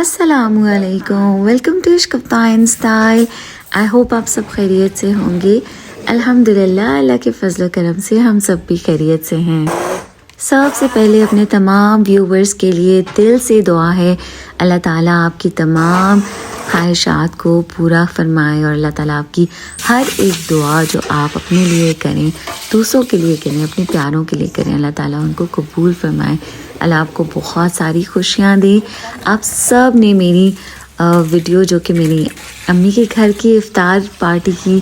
अस्सलामुअलैकुम, welcome to कप्तान style. I hope आप सब खैरियत से होंगे। अल्हम्दुलिल्लाह, अल्लाह के फजल करम से हम सब भी खैरियत से हैं। सबसे पहले अपने तमाम व्यूवर्स के लिए दिल से दुआ है, अल्लाह ताला आपकी तमाम ख्वाहिशात को पूरा फरमाए और अल्लाह ताला आपकी हर एक दुआ जो आप अपने लिए करें, दूसरों के लिए करें, अपने प्यारों के लिए करें, अल्लाह ताला उनको कबूल फरमाए। अल्लाह आपको बहुत सारी खुशियाँ दे। आप सब ने मेरी वीडियो जो कि मेरी अम्मी के घर की इफ्तार पार्टी की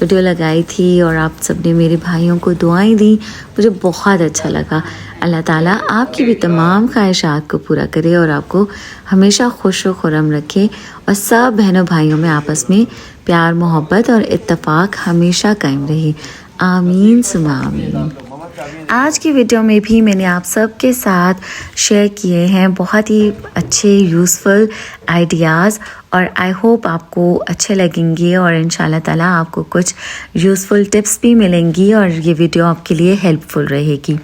वीडियो लगाई थी और आप सब ने मेरे भाइयों को दुआएं दी, मुझे बहुत अच्छा लगा। अल्लाह ताला आपकी भी तमाम ख्वाहिशात को पूरा करे और आपको हमेशा खुश व खुरम रखे और सब बहनों भाइयों में आपस में प्यार मोहब्बत और इत्तेफाक हमेशा कायम रहे। आमीन सुमा आमीन। आज की वीडियो में भी मैंने आप सब के साथ शेयर किए हैं बहुत ही अच्छे यूज़फुल आइडियाज़ और आई होप आपको अच्छे लगेंगे और इंशाल्लाह ताला आपको कुछ यूज़फुल टिप्स भी मिलेंगी और ये वीडियो आपके लिए हेल्पफुल रहेगी।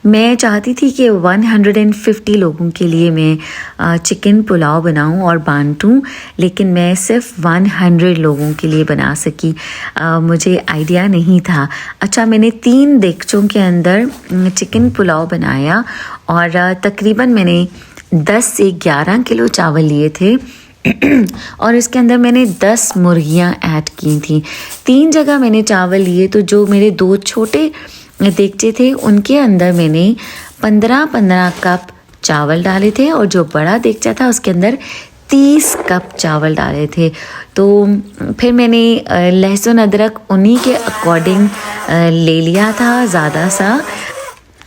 मैं चाहती थी कि 150 लोगों के लिए मैं चिकन पुलाव बनाऊं और बांटूं, लेकिन मैं सिर्फ 100 लोगों के लिए बना सकी। मुझे आइडिया नहीं था। अच्छा, मैंने 3 देगचों के अंदर चिकन पुलाव बनाया और तकरीबन मैंने 10 से 11 किलो चावल लिए थे और इसके अंदर मैंने 10 मुर्गियाँ ऐड की थी। 3 जगह मैंने चावल लिए, तो जो मेरे 2 छोटे देगचे थे उनके अंदर मैंने 15-15 कप चावल डाले थे और जो बड़ा देगचा था उसके अंदर 30 कप चावल डाले थे। तो फिर मैंने लहसुन अदरक उन्हीं के अकॉर्डिंग ले लिया था ज़्यादा सा।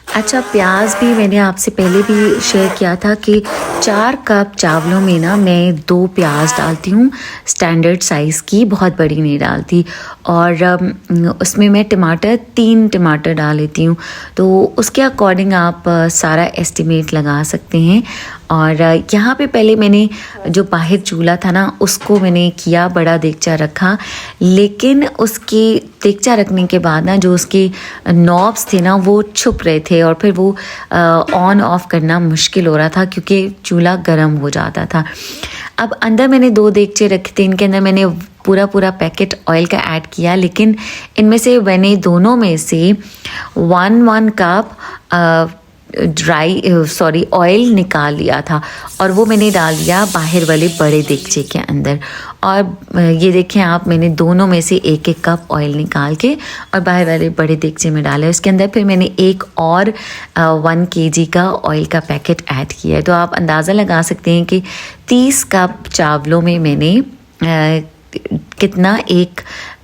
अच्छा, प्याज भी मैंने आपसे पहले भी शेयर किया था कि 4 कप चावलों में ना मैं 2 प्याज डालती हूँ, स्टैंडर्ड साइज़ की, बहुत बड़ी नहीं डालती। और उसमें मैं 3 टमाटर डाल लेती हूँ। तो उसके अकॉर्डिंग आप सारा एस्टिमेट लगा सकते हैं। और यहाँ पे पहले मैंने जो बाहर चूल्हा था ना उसको मैंने किया, बड़ा देगचा रखा, लेकिन उसके देगचा रखने के बाद ना जो उसके नॉब्स थे ना वो छुप रहे थे और फिर वो ऑन ऑफ करना मुश्किल हो रहा था क्योंकि चूल्हा गर्म हो जाता था। अब अंदर मैंने 2 देगचे रखे थे, इनके अंदर मैंने पूरा पैकेट ऑयल का ऐड किया, लेकिन इनमें से मैंने दोनों में से 1 कप ऑयल निकाल लिया था और वो मैंने डाल दिया बाहर वाले बड़े देगचे के अंदर। और ये देखें आप, मैंने दोनों में से 1-1 कप ऑयल निकाल के और बाहर वाले बड़े देगचे में डाला। उसके अंदर फिर मैंने एक और 1 kg का ऑयल का पैकेट ऐड किया है। तो आप अंदाज़ा लगा सकते हैं कि 30 कप चावलों में मैंने कितना, 1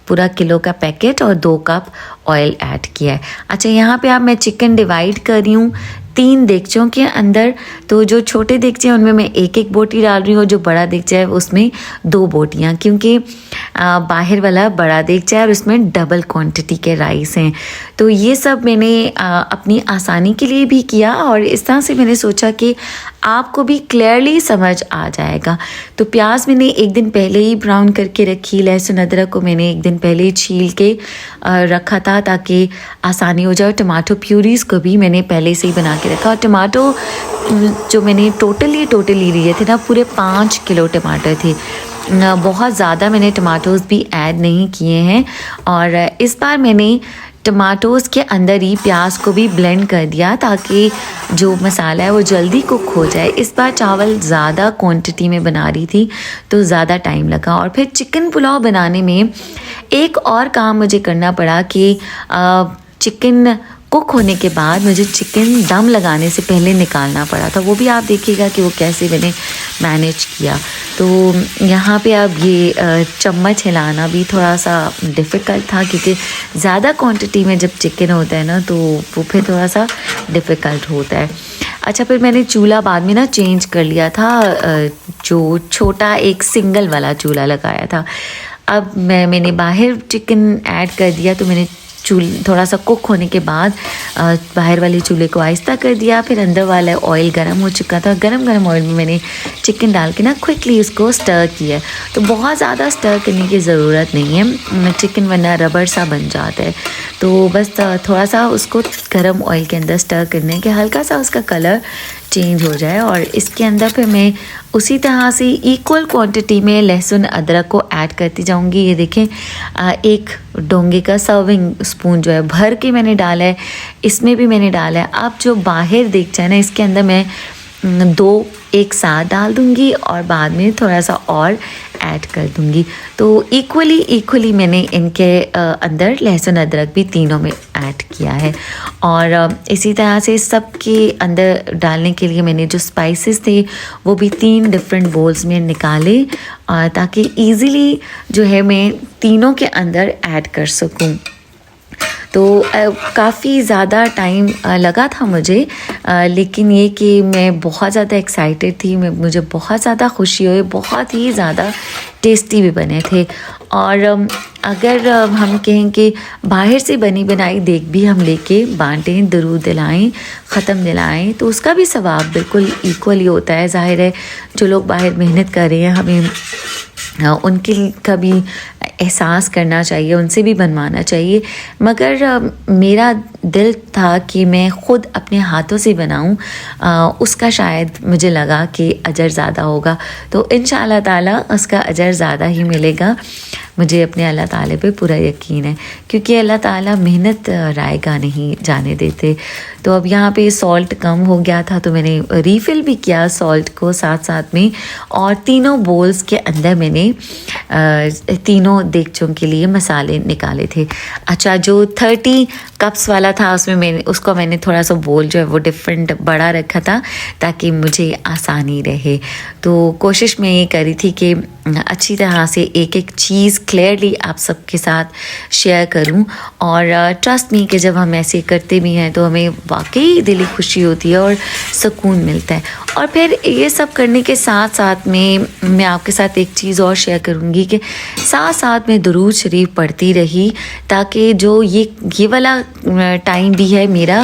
पूरा किलो का पैकेट और 2 कप ऑयल ऐड किया है। अच्छा, यहाँ पे आप मैं चिकन डिवाइड कर रही हूँ 3 देगचों के अंदर। तो जो छोटे देगचे हैं उनमें मैं 1-1 बोटी डाल रही हूँ, जो बड़ा देगचा है उसमें 2 बोटियाँ, क्योंकि बाहर वाला बड़ा देगचा है और उसमें डबल क्वांटिटी के राइस हैं। तो ये सब मैंने अपनी आसानी के लिए भी किया और इस तरह से मैंने सोचा कि आपको भी क्लियरली समझ आ जाएगा। तो प्याज मैंने एक दिन पहले ही ब्राउन करके रखी, लहसुन अदरक को मैंने एक दिन पहले ही छील के रखा था ताकि आसानी हो जाए। टमाटो प्यूरीज़ को भी मैंने पहले से ही बना के रखा और टमाटो जो मैंने टोटली लिए थे ना, पूरे 5 किलो टमाटर थे। बहुत ज़्यादा मैंने टमाटोज़ भी ऐड नहीं किए हैं और इस बार मैंने टमाटोज़ के अंदर ही प्याज को भी ब्लेंड कर दिया ताकि जो मसाला है वो जल्दी कुक हो जाए। इस बार चावल ज़्यादा क्वांटिटी में बना रही थी तो ज़्यादा टाइम लगा। और फिर चिकन पुलाव बनाने में एक और काम मुझे करना पड़ा कि चिकन कुक होने के बाद मुझे चिकन दम लगाने से पहले निकालना पड़ा था। वो भी आप देखिएगा कि वो कैसे मैंने मैनेज किया। तो यहाँ पे अब ये चम्मच हिलाना भी थोड़ा सा डिफ़िकल्ट था क्योंकि ज़्यादा क्वांटिटी में जब चिकन होता है ना तो वो फिर थोड़ा सा डिफ़िकल्ट होता है। अच्छा, फिर मैंने चूल्हा बाद में ना चेंज कर लिया था, जो छोटा एक सिंगल वाला चूल्हा लगाया था। अब मैंने बाहर चिकन ऐड कर दिया, तो मैंने थोड़ा सा कुक होने के बाद बाहर वाले चूल्हे को आहिस्ता कर दिया। फिर अंदर वाला ऑयल गर्म हो चुका था, गरम ऑयल में मैंने चिकन डाल के ना क्विकली उसको स्टर किया। तो बहुत ज़्यादा स्टर करने की ज़रूरत नहीं है, चिकन वरना रबड़ सा बन जाता है। तो बस थोड़ा सा उसको गरम ऑयल के अंदर स्टर करने के हल्का सा उसका कलर चेंज हो जाए। और इसके अंदर फिर मैं उसी तरह से इक्वल क्वांटिटी में लहसुन अदरक को ऐड करती जाऊंगी। ये देखें, एक डोंगे का सर्विंग स्पून जो है भर के मैंने डाला है, इसमें भी मैंने डाला है। आप जो बाहर देख जाए ना, इसके अंदर मैं 2 एक साथ डाल दूंगी और बाद में थोड़ा सा और ऐड कर दूंगी। तो इक्वली मैंने इनके अंदर लहसुन अदरक भी तीनों में ऐड किया है। और इसी तरह से सबके अंदर डालने के लिए मैंने जो स्पाइसेस थे वो भी 3 डिफरेंट बोल्स में निकाले, ताकि इजीली जो है मैं तीनों के अंदर ऐड कर सकूं। तो काफ़ी ज़्यादा टाइम लगा था मुझे, लेकिन ये कि मैं बहुत ज़्यादा एक्साइटेड थी, मुझे बहुत ज़्यादा खुशी हुई, बहुत ही ज़्यादा टेस्टी भी बने थे। और अगर हम कहें कि बाहर से बनी बनाई देख भी हम लेके बांटें, दरूद दिलाएं, ख़त्म दिलाएं, तो उसका भी सवाब बिल्कुल इक्वल ही होता है। ज़ाहिर है जो लोग बाहर मेहनत कर रहे हैं, हमें उनके का भी एहसास करना चाहिए, उनसे भी बनवाना चाहिए। मगर मेरा दिल था कि मैं ख़ुद अपने हाथों से बनाऊं, उसका शायद मुझे लगा कि अजर ज़्यादा होगा। तो इंशाअल्लाह ताला उसका अजर ज़्यादा ही मिलेगा। मुझे अपने अल्लाह ताला पे पूरा यकीन है, क्योंकि अल्लाह ताला मेहनत रायगा नहीं जाने देते। तो अब यहाँ पे सॉल्ट कम हो गया था, तो मैंने रीफ़िल भी किया सॉल्ट को साथ साथ में। और तीनों बोल्स के अंदर मैंने तीनों देगचों के लिए मसाले निकाले थे। अच्छा, जो 30 कप्स वाला था उसको मैंने थोड़ा सा बोल जो है वो डिफरेंट बड़ा रखा था, ताकि मुझे आसानी रहे। तो कोशिश मैं ये करी थी कि अच्छी तरह से एक एक चीज़ क्लियरली आप सबके साथ शेयर करूं। और ट्रस्ट मी कि जब हम ऐसे करते भी हैं तो हमें वाकई दिली खुशी होती है और सुकून मिलता है। और फिर ये सब करने के साथ साथ में मैं आपके साथ एक चीज़ और शेयर करूंगी कि साथ साथ में दुरूद शरीफ पढ़ती रही, ताकि जो ये वाला टाइम भी है मेरा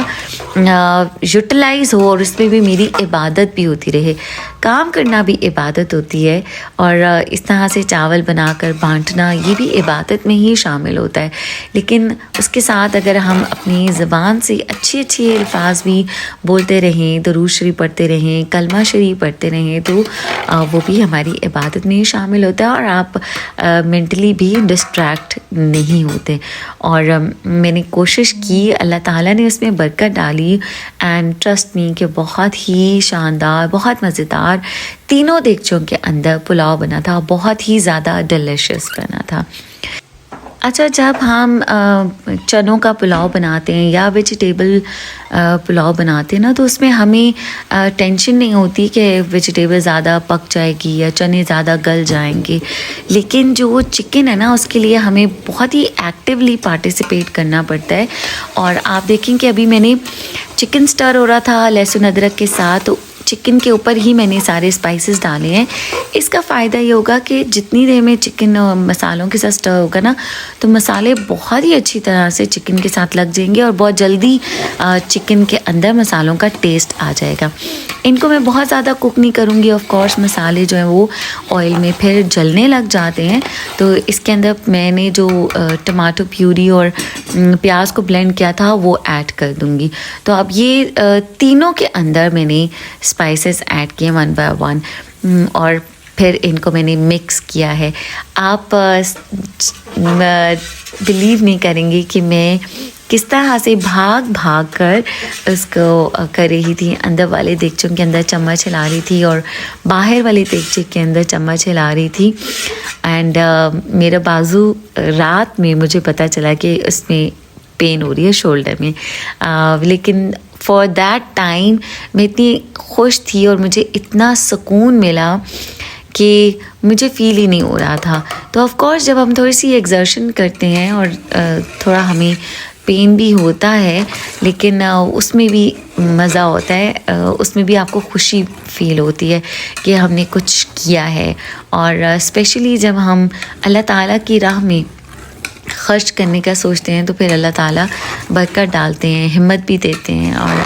यूटिलाइज़ हो और उसमें भी मेरी इबादत भी होती रहे। काम करना भी इबादत होती है, और इस तरह से चावल बनाकर बांटना ये भी इबादत में ही शामिल होता है। लेकिन उसके साथ अगर हम अपनी ज़बान से अच्छे अच्छे अल्फाज भी बोलते रहें, दुरूद शरीफ पढ़ते रहें, कलमा शरीफ पढ़ते रहें, तो वो भी हमारी इबादत में ही शामिल होता है और आप मेंटली भी डिस्ट्रैक्ट नहीं होते। और मैंने कोशिश की, अल्लाह ताला ने उसमें बरकत डाली। एंड ट्रस्ट मी कि बहुत ही शानदार, बहुत मज़ेदार तीनों देगचों के अंदर पुलाव बना था, बहुत ही ज़्यादा डिलिशियस बना था। अच्छा, जब हम चनों का पुलाव बनाते हैं या वेजिटेबल पुलाव बनाते हैं ना, तो उसमें हमें टेंशन नहीं होती कि वेजिटेबल ज़्यादा पक जाएगी या चने ज़्यादा गल जाएंगे। लेकिन जो चिकन है ना, उसके लिए हमें बहुत ही एक्टिवली पार्टिसिपेट करना पड़ता है। और आप देखें कि अभी मैंने चिकन स्टर हो रहा था लहसुन अदरक के साथ, तो चिकन के ऊपर ही मैंने सारे स्पाइसेस डाले हैं। इसका फ़ायदा ये होगा कि जितनी देर में चिकन मसालों के साथ स्टर होगा ना, तो मसाले बहुत ही अच्छी तरह से चिकन के साथ लग जाएंगे और बहुत जल्दी चिकन के अंदर मसालों का टेस्ट आ जाएगा। इनको मैं बहुत ज़्यादा कुक नहीं करूँगी। ऑफ कोर्स मसाले जो हैं वो ऑयल में फिर जलने लग जाते हैं। तो इसके अंदर मैंने जो टमाटो प्यूरी और प्याज को ब्लेंड किया था वो ऐड कर दूँगी। तो अब ये तीनों के अंदर मैंने स्पाइसेस ऐड किए 1 बाय 1 और फिर इनको मैंने मिक्स किया है। आप बिलीव नहीं करेंगी कि मैं किस तरह से भाग कर उसको कर रही थी। अंदर वाले देगचों के अंदर चम्मच हिला रही थी और बाहर वाले देगचे के अंदर चम्मच हिला रही थी। एंड मेरा बाजू रात में मुझे पता चला कि उसमें पेन हो रही है शोल्डर में, लेकिन फॉर दैट टाइम मैं इतनी खुश थी और मुझे इतना सुकून मिला कि मुझे फ़ील ही नहीं हो रहा था। तो ऑफ कोर्स जब हम थोड़ी सी एक्सर्शन करते हैं और थोड़ा हमें पेन भी होता है, लेकिन उसमें भी मज़ा होता है, उसमें भी आपको खुशी फ़ील होती है कि हमने कुछ किया है। और स्पेशली जब हम अल्लाह ताला की राह में खर्च करने का सोचते हैं तो फिर अल्लाह ताला बरकत डालते हैं, हिम्मत भी देते हैं और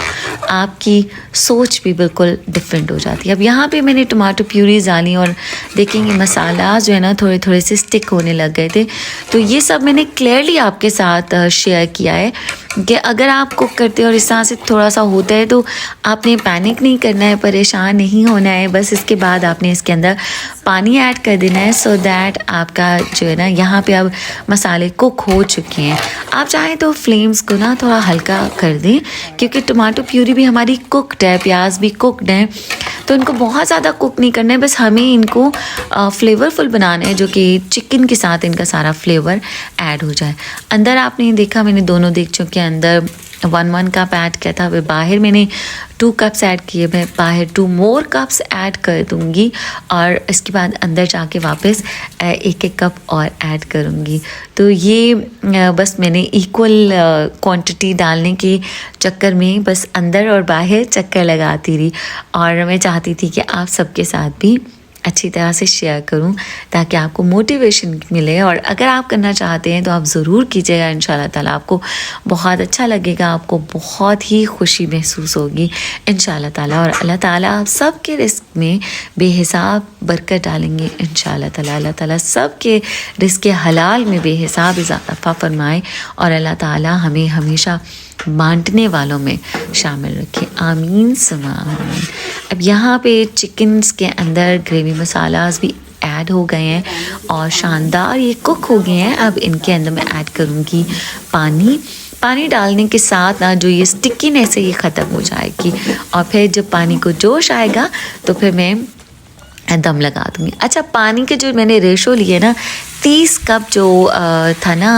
आपकी सोच भी बिल्कुल डिफरेंट हो जाती है। अब यहाँ पे मैंने टमाटो प्यूरीज डाली और देखेंगे मसाला जो है ना थोड़े थोड़े से स्टिक होने लग गए थे। तो ये सब मैंने क्लियरली आपके साथ शेयर किया है कि अगर आप कुक करते हो और इस तरह से थोड़ा सा होता है तो आपने पैनिक नहीं करना है, परेशान नहीं होना है। बस इसके बाद आपने इसके अंदर पानी ऐड कर देना है सो दैट आपका जो है ना यहाँ पे अब मसाले कुक हो चुके हैं। आप चाहें तो फ्लेम्स को ना थोड़ा हल्का कर दें, क्योंकि टमाटो प्यूरी भी हमारी कुकड है, प्याज भी कुकड है, तो इनको बहुत ज़्यादा कुक नहीं करना है। बस हमें इनको फ्लेवरफुल बनाना है, जो कि चिकन के साथ इनका सारा फ्लेवर ऐड हो जाए। अंदर आपने देखा मैंने दोनों देगचों के अंदर 1 कप ऐड किया था, वह बाहर मैंने 2 कप्स ऐड किए, मैं बाहर 2 मोर कप्स ऐड कर दूँगी और इसके बाद अंदर जाके वापस 1-1 कप और ऐड करूँगी। तो ये बस मैंने इक्वल क्वांटिटी डालने के चक्कर में बस अंदर और बाहर चक्कर लगाती रही, और मैं चाहती थी कि आप सबके साथ भी अच्छी तरह से शेयर करूं ताकि आपको मोटिवेशन मिले। और अगर आप करना चाहते हैं तो आप ज़रूर कीजिएगा, इंशाल्लाह ताला आपको बहुत अच्छा लगेगा, आपको बहुत ही खुशी महसूस होगी इंशाल्लाह ताला। और अल्लाह ताला आप सबके रिस्क में बेहिसाब बरकत डालेंगे इंशाल्लाह ताला। अल्लाह ताला सबके रिस्क हलाल में बेहिसाब इजाफा फरमाए और अल्लाह ताला हमें हमेशा बांटने वालों में शामिल रखें, आमीन सुमा आमीन। अब यहाँ पे चिकन्स के अंदर ग्रेवी मसालास भी ऐड हो गए हैं और शानदार ये कुक हो गए हैं। अब इनके अंदर मैं ऐड करूँगी पानी डालने के साथ ना जो ये स्टिकीनेस है ये ख़त्म हो जाएगी, और फिर जब पानी को जोश आएगा तो फिर मैं दम लगा दूँगी। अच्छा, पानी के जो मैंने रेशो लिए ना 30 कप जो था ना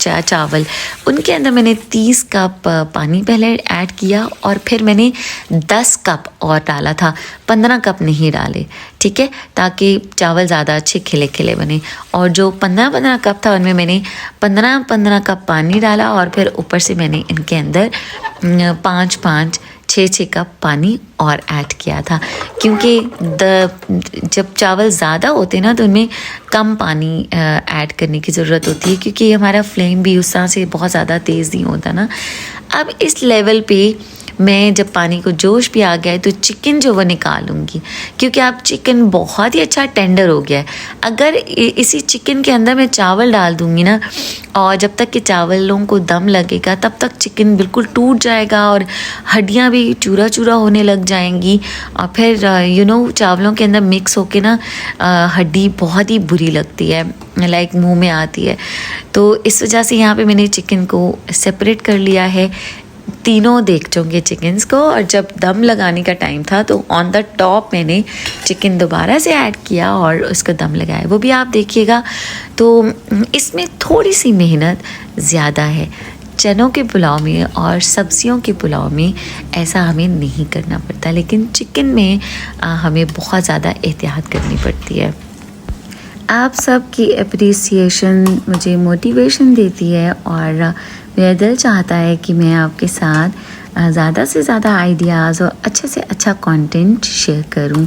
चावल, उनके अंदर मैंने 30 कप पानी पहले ऐड किया और फिर मैंने 10 कप और डाला था, 15 कप नहीं डाले, ठीक है, ताकि चावल ज़्यादा अच्छे खिले खिले बने। और जो 15 कप था उनमें मैंने 15 कप पानी डाला और फिर ऊपर से मैंने इनके अंदर 6 कप पानी और ऐड किया था, क्योंकि जब चावल ज़्यादा होते ना तो उनमें कम पानी ऐड करने की ज़रूरत होती है, क्योंकि हमारा फ्लेम भी उस तरह से बहुत ज़्यादा तेज़ नहीं होता ना। अब इस लेवल पे मैं जब पानी को जोश भी आ गया है तो चिकन जो वो निकालूंगी, क्योंकि अब चिकन बहुत ही अच्छा टेंडर हो गया है। अगर इसी चिकन के अंदर मैं चावल डाल दूंगी ना, और जब तक कि चावलों को दम लगेगा तब तक चिकन बिल्कुल टूट जाएगा और हड्डियां भी चूरा चूरा होने लग जाएंगी, और फिर चावलों के अंदर मिक्स होके ना हड्डी बहुत ही बुरी लगती है, लाइक मुंह में आती है। तो इस वजह से यहाँ पे मैंने चिकन को सेपरेट कर लिया है, तीनों देगचों के चिकन्स को, और जब दम लगाने का टाइम था तो ऑन द टॉप मैंने चिकन दोबारा से ऐड किया और उसका दम लगाया, वो भी आप देखिएगा। तो इसमें थोड़ी सी मेहनत ज़्यादा है, चनों के पुलाव में और सब्जियों के पुलाव में ऐसा हमें नहीं करना पड़ता, लेकिन चिकन में हमें बहुत ज़्यादा एहतियात करनी पड़ती है। आप सब की अप्रिसिएशन मुझे मोटिवेशन देती है और मेरा दिल चाहता है कि मैं आपके साथ ज़्यादा से ज़्यादा आइडियाज़ और अच्छे से अच्छा कंटेंट शेयर करूं,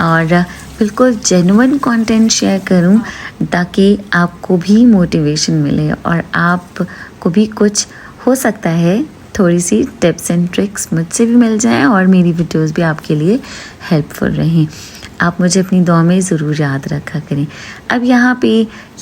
और बिल्कुल जेन्युइन कंटेंट शेयर करूं, ताकि आपको भी मोटिवेशन मिले और आपको भी कुछ हो सकता है थोड़ी सी टिप्स एंड ट्रिक्स मुझसे भी मिल जाएं और मेरी वीडियोस भी आपके लिए हेल्पफुल रहें। आप मुझे अपनी दुआ में ज़रूर याद रखा करें। अब यहाँ पे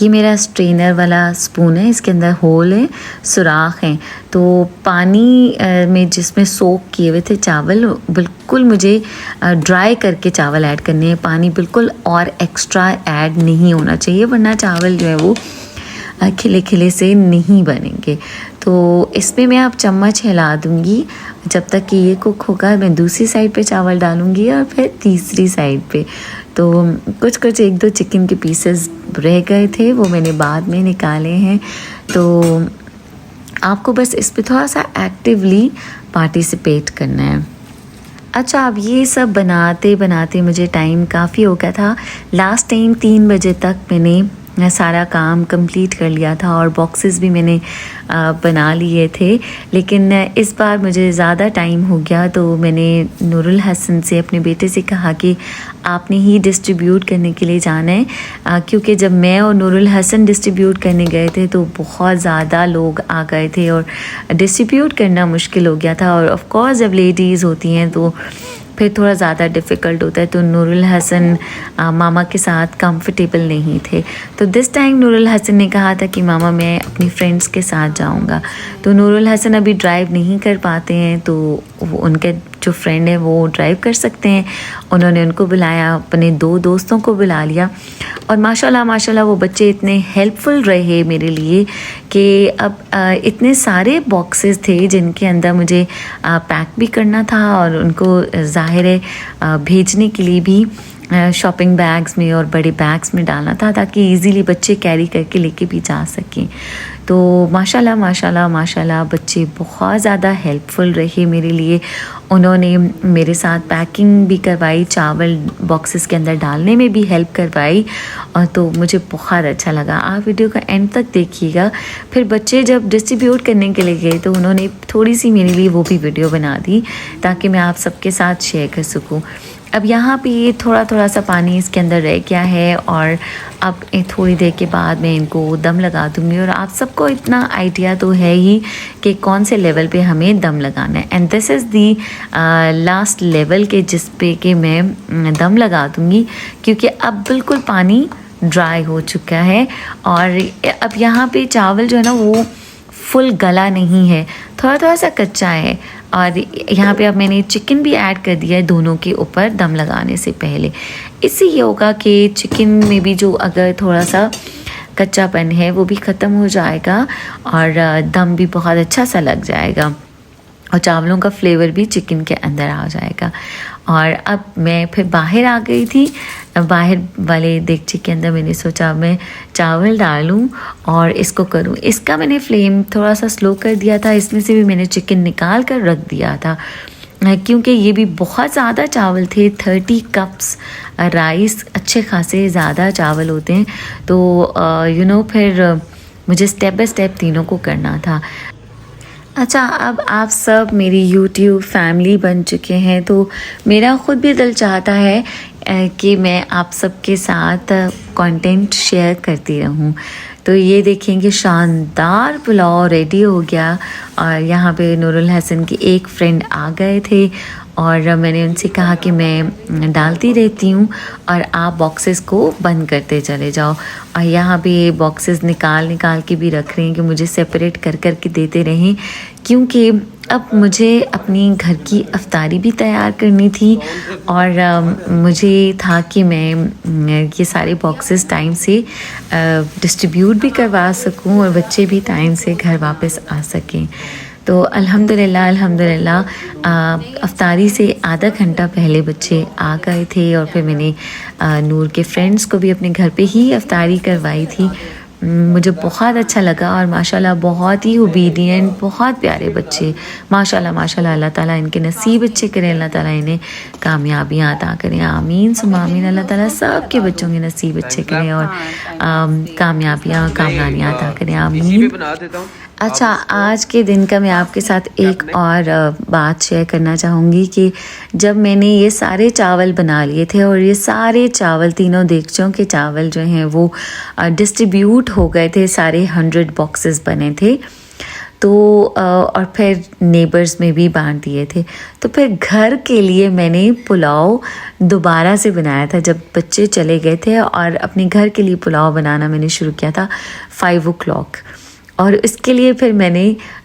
ये मेरा स्ट्रेनर वाला स्पून है, इसके अंदर होल है, सुराख हैं, तो पानी में जिसमें सोक किए हुए थे चावल, बिल्कुल मुझे ड्राई करके चावल ऐड करने हैं, पानी बिल्कुल और एक्स्ट्रा ऐड नहीं होना चाहिए, वरना चावल जो है वो खिले खिले से नहीं बनेंगे। तो इसमें मैं अब चम्मच हिला दूँगी जब तक कि ये कुक होगा। मैं दूसरी साइड पे चावल डालूँगी और फिर तीसरी साइड पे। तो कुछ 1-2 चिकन के पीसेस रह गए थे, वो मैंने बाद में निकाले हैं। तो आपको बस इस पे थोड़ा सा एक्टिवली पार्टिसिपेट करना है। अच्छा, अब ये सब बनाते बनाते मुझे टाइम काफ़ी हो गया था। लास्ट टाइम 3 बजे तक मैंने सारा काम कंप्लीट कर लिया था और बॉक्सेस भी मैंने बना लिए थे, लेकिन इस बार मुझे ज़्यादा टाइम हो गया, तो मैंने नूरुल हसन से, अपने बेटे से कहा कि आपने ही डिस्ट्रीब्यूट करने के लिए जाना है, क्योंकि जब मैं और नूरुल हसन डिस्ट्रीब्यूट करने गए थे तो बहुत ज़्यादा लोग आ गए थे और डिस्ट्रीब्यूट करना मुश्किल हो गया था। और ऑफ कोर्स जब लेडीज़ होती हैं तो फिर थोड़ा ज़्यादा डिफ़िकल्ट होता है। तो नूरुल हसन मामा के साथ कंफर्टेबल नहीं थे, तो दिस टाइम नूरुल हसन ने कहा था कि मामा मैं अपनी फ्रेंड्स के साथ जाऊंगा। तो नूरुल हसन अभी ड्राइव नहीं कर पाते हैं, तो उनके जो फ्रेंड है वो ड्राइव कर सकते हैं। उन्होंने उनको बुलाया, अपने 2 दोस्तों को बुला लिया, और माशाल्लाह माशाल्लाह वो बच्चे इतने हेल्पफुल रहे मेरे लिए कि अब इतने सारे बॉक्सेस थे जिनके अंदर मुझे पैक भी करना था, और उनको ज़ाहिर है भेजने के लिए भी शॉपिंग बैग्स में और बड़े बैग्स में डालना था, ताकि इजीली बच्चे कैरी करके लेके भी जा सकें। तो माशाल्लाह माशाल्लाह माशाल्लाह बच्चे बहुत ज़्यादा हेल्पफुल रहे मेरे लिए। उन्होंने मेरे साथ पैकिंग भी करवाई, चावल बॉक्सेस के अंदर डालने में भी हेल्प करवाई, और तो मुझे बहुत अच्छा लगा। आप वीडियो का एंड तक देखिएगा। फिर बच्चे जब डिस्ट्रीब्यूट करने के लिए गए तो उन्होंने थोड़ी सी मेरे लिए वो भी वीडियो बना दी, ताकि मैं आप सबके साथ शेयर कर सकूँ। अब यहाँ पे ये थोड़ा सा पानी इसके अंदर रह गया है, और अब थोड़ी देर के बाद मैं इनको दम लगा दूँगी। और आप सबको इतना आइडिया तो है ही कि कौन से लेवल पे हमें दम लगाना है, and this is the last level के जिस पे कि मैं दम लगा दूँगी, क्योंकि अब बिल्कुल पानी ड्राई हो चुका है। और अब यहाँ पे चावल जो है ना वो फुल गला नहीं है, थोड़ा सा कच्चा है। और यहाँ पे अब मैंने चिकन भी ऐड कर दिया है दोनों के ऊपर दम लगाने से पहले। इससे ये होगा कि चिकन में भी जो अगर थोड़ा सा कच्चापन है वो भी ख़त्म हो जाएगा, और दम भी बहुत अच्छा सा लग जाएगा, और चावलों का फ्लेवर भी चिकन के अंदर आ जाएगा। और अब मैं फिर बाहर आ गई थी। बाहर वाले देगची के अंदर मैंने सोचा मैं चावल डालूं और इसको करूं। इसका मैंने फ्लेम थोड़ा सा स्लो कर दिया था, इसमें से भी मैंने चिकन निकाल कर रख दिया था, क्योंकि ये भी बहुत ज़्यादा चावल थे। 30 कप्स राइस, अच्छे खासे ज़्यादा चावल होते हैं। तो फिर मुझे स्टेप बाय स्टेप तीनों को करना था। अच्छा, अब आप सब मेरी YouTube फैमिली बन चुके हैं, तो मेरा ख़ुद भी दिल चाहता है कि मैं आप सबके साथ कंटेंट शेयर करती रहूं। तो ये देखेंगे शानदार पुलाव रेडी हो गया, और यहाँ पे नूरुल हसन की एक फ्रेंड आ गए थे, और मैंने उनसे कहा कि मैं डालती रहती हूँ और आप बॉक्सेस को बंद करते चले जाओ। और यहाँ पे बॉक्सेस निकाल के भी रख रहे हैं कि मुझे सेपरेट कर के देते रहें, क्योंकि अब मुझे अपनी घर की अफ्तारी भी तैयार करनी थी, और मुझे था कि मैं ये सारे बॉक्सेस टाइम से डिस्ट्रीब्यूट भी करवा सकूं, और बच्चे भी टाइम से घर वापस आ सकें। तो अल्हम्दुलिल्लाह अफ्तारी से आधा घंटा पहले बच्चे आ गए थे, और फिर मैंने नूर के फ्रेंड्स को भी अपने घर पे ही अफ्तारी करवाई थी। मुझे बहुत अच्छा लगा, और माशाल्लाह बहुत ही ओबीडियंट, बहुत प्यारे बच्चे। माशाल्लाह माशाल्लाह, अल्लाह ताला इनके नसीब अच्छे करें, अल्लाह ताला इन्हें कामयाबियाँ अता करें। आमीन सुम्मा आमीन। अल्लाह ताला सब के बच्चों के नसीब अच्छे करें और कामयाबियाँ कामरानियाँ अता करें। आमीन। अच्छा, आज के दिन का मैं आपके साथ एक और बात शेयर करना चाहूँगी कि जब मैंने ये सारे चावल बना लिए थे, और ये सारे चावल तीनों देगचों के चावल जो हैं वो डिस्ट्रीब्यूट हो गए थे, सारे 100 बॉक्सेस बने थे, तो और फिर नेबर्स में भी बांट दिए थे। तो फिर घर के लिए मैंने पुलाव दोबारा से बनाया था जब बच्चे चले गए थे, और अपने घर के लिए पुलाव बनाना मैंने शुरू किया था 5 o'clock। और इसके लिए फिर मैंने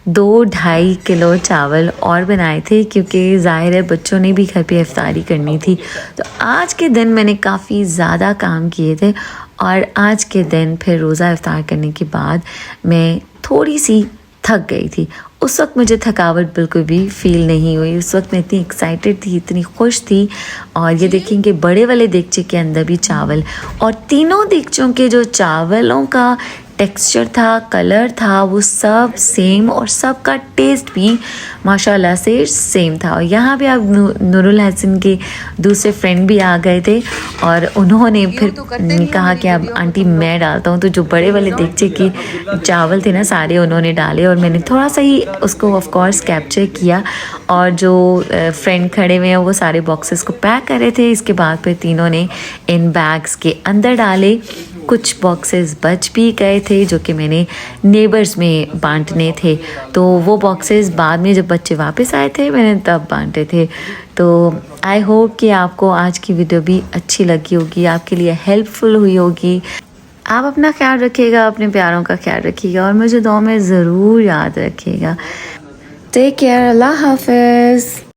2-2.5 किलो चावल और बनाए थे, क्योंकि ज़ाहिर है बच्चों ने भी घर पे इफ्तारी करनी थी। तो आज के दिन मैंने काफ़ी ज़्यादा काम किए थे, और आज के दिन फिर रोज़ा इफ्तार करने के बाद मैं थोड़ी सी थक गई थी। उस वक्त मुझे थकावट बिल्कुल भी फ़ील नहीं हुई। उस वक्त मैं इतनी एक्साइटेड थी, इतनी खुश थी। और ये देखेंगे बड़े वाले देगचे के अंदर भी चावल, और तीनों देगचों के जो चावलों का टेक्सचर था, कलर था, वो सब सेम, और सब का टेस्ट भी माशाल्लाह से सेम था। और यहाँ पे अब नूरुल हसन के दूसरे फ्रेंड भी आ गए थे, और उन्होंने फिर कहा कि अब आंटी मैं डालता हूँ। तो जो बड़े वाले देगचे के चावल थे ना सारे उन्होंने डाले, और मैंने थोड़ा सा ही उसको ऑफ कोर्स कैप्चर किया, और जो फ्रेंड खड़े हुए हैं वो सारे बॉक्सेस को पैक कर रहे थे। इसके बाद फिर तीनों ने इन बैग्स के अंदर डाले। कुछ बॉक्सेस बच भी गए थे जो कि मैंने नेबर्स में बांटने थे, तो वो बॉक्सेस बाद में जब बच्चे वापस आए थे मैंने तब बांटे थे। तो आई होप कि आपको आज की वीडियो भी अच्छी लगी होगी, आपके लिए हेल्पफुल हुई होगी। आप अपना ख्याल रखिएगा, अपने प्यारों का ख्याल रखिएगा और मुझे दुआ में ज़रूर याद रखिएगा। टेक केयर, अल्लाह हाफिज़।